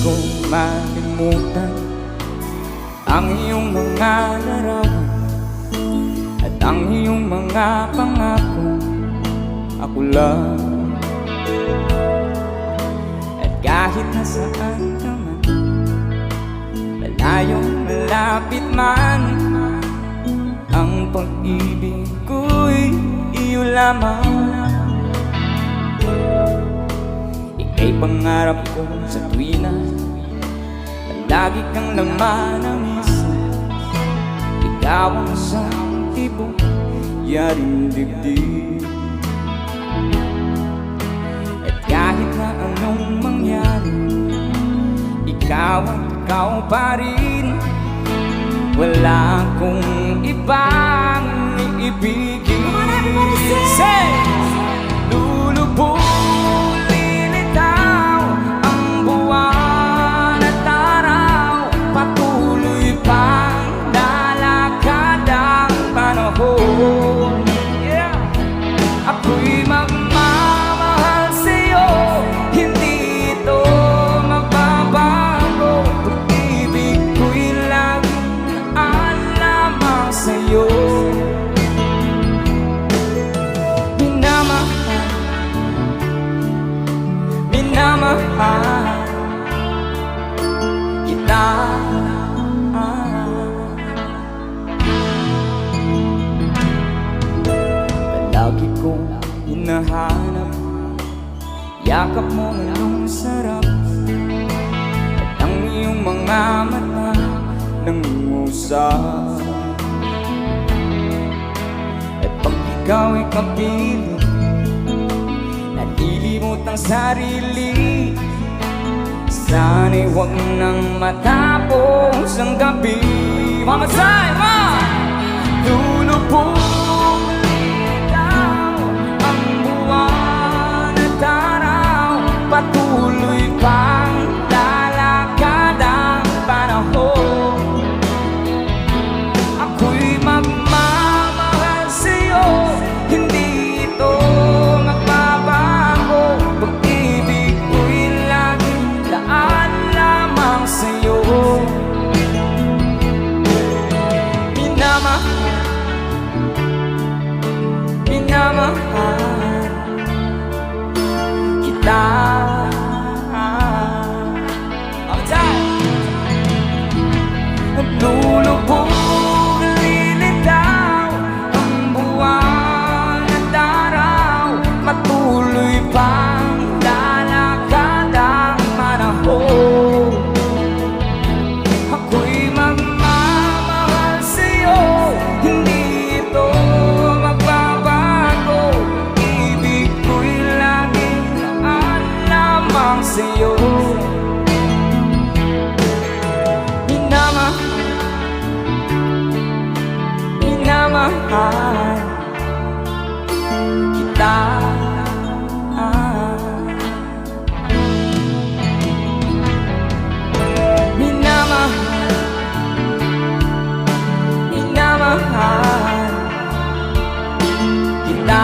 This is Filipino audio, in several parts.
kong malimutan ang iyong mga larawan at ang iyong mga pangako. Ako lang, at kahit nasaan naman, malayong malapit man, ang pag-ibig ko'y iyo lamang. Ika'y pangarap ko sa tuwi na lagi kang laman ng isip. Ikaw ang isang tibok yaring dibdib. At kahit na anong mangyari, ikaw at ikaw pa rin. Wala akong ibang iibigin. Say! Lulubog, lilitaw ang buwan at araw, patuloy pang lalakad ang panahon. Ako'y magmamahal sa'yo, hindi ito magbabago. Pag-ibig ko'y laging lamang sa'yo. Minamahal, minamahal kita. Palagi kong hinahanap yakap mo ngayong sarap at ang iyong mga mata nangungusap. At pag ikaw ay kapiling, nalilimot ang sarili. Sana'y huwag nang matapos ang gabi. Mama say, ma! Lulubog, lilitaw ang buwan at araw, patuloy pang lalakad ang panahon. Ako'y magmamahal sa'yo, hindi ito magbabago. Pag-ibig ko'y laging daan lamang sa'yo. Minamahal, minamahal kita. All the time. Lulubog, lilitaw ang buwan at araw, patuloy pang lalakad ang panahon. Ako'y magmamahal sa'yo, hindi ito magbabago. Ibig ko'y laging daan lamang sa'yo. Minamahal kita. Minamahal, minamahal kita.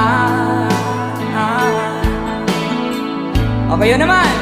Okay, yun naman.